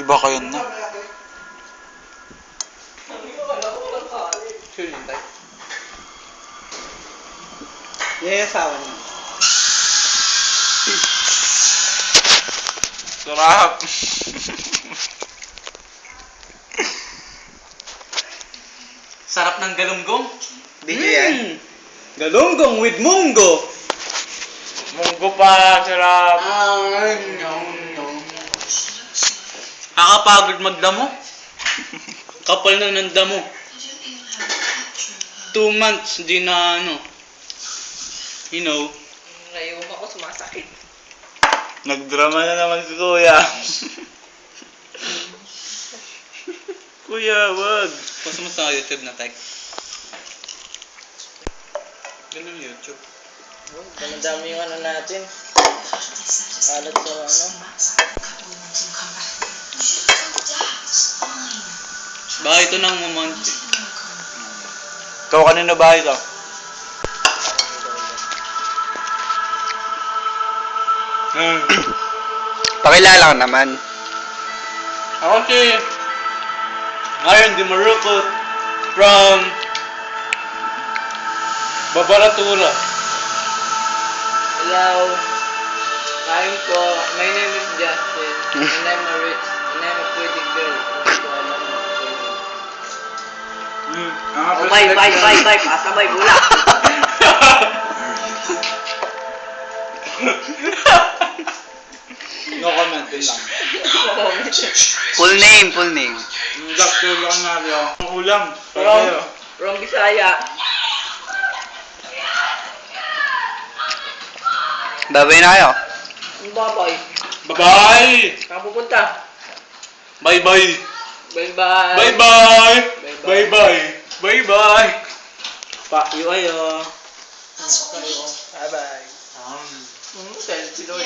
Iba kayo na. Sure yun tayo. Yan yung asawa niya. Sarap. Sarap ng galunggong. Di yan. Galunggong with munggo. Munggo pa, sarap. Nakakapagod magdamo. Kapal na ng damo. 2 months, di na ano. You know. Ngayon ako sumasakit. Nagdrama na naman si Kuya. Kuya, wag. Post mo sa YouTube na tag. Ganun YouTube. Madami yung ano natin. Kalat sa ano. Baka ito nang mamonti. Ikaw kanino ba ito? Pakilala ka naman. Ako si Ngayon Di Marukot from Babaratura. Hello. Kain po. My name is Justin. And I'm a rich. And I'm a pretty girl. Oh, bye. Pasabay, bula. No comment din lang. Full name. Dr. Leonardo. Ang ulam. From Bisaya. Babay na kayo. Bye-bye. Bye-bye! Saan pupunta? Bye-bye! Bye-bye. Bye-bye! Bye-bye! Bye-bye! Pakyo kayo. Bye-bye. Selfie, Lord.